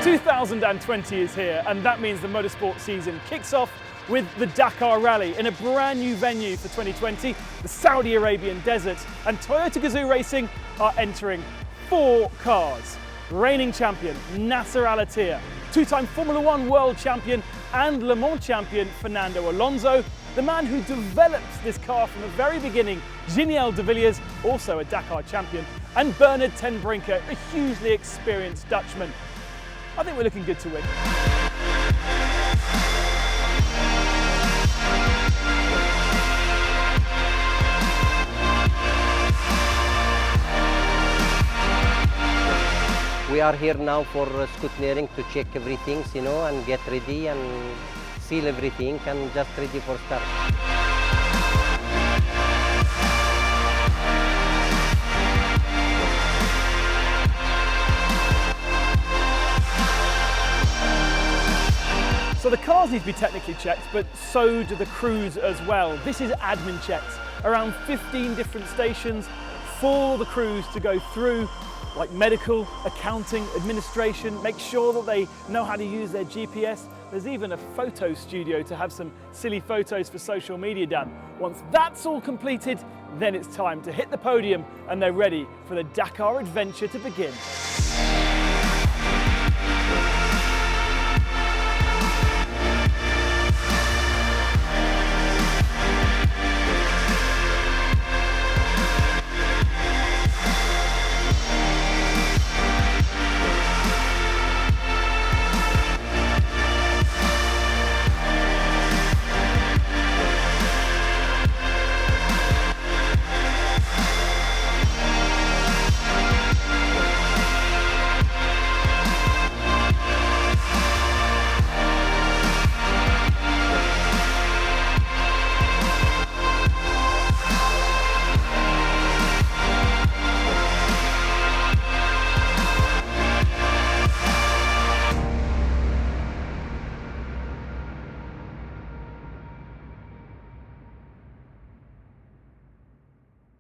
2020 is here, and that means the motorsport season kicks off with the Dakar Rally in a brand new venue for 2020, the Saudi Arabian desert, and Toyota GAZOO Racing are entering 4 cars. Reigning champion Nasser Al-Attiyah, two-time Formula One world champion and Le Mans champion Fernando Alonso, the man who developed this car from the very beginning, Giniel de Villiers, also a Dakar champion, and Bernard ten Brinker, a hugely experienced Dutchman. I think we're looking good to win. We are here now for scrutineering to check everything, and get ready and seal everything and just ready for start. So the cars need to be technically checked, but so do the crews as well. This is admin checks, around 15 different stations for the crews to go through, like medical, accounting, administration, make sure that they know how to use their GPS. There's even a photo studio to have some silly photos for social media done. Once that's all completed, then it's time to hit the podium and they're ready for the Dakar adventure to begin.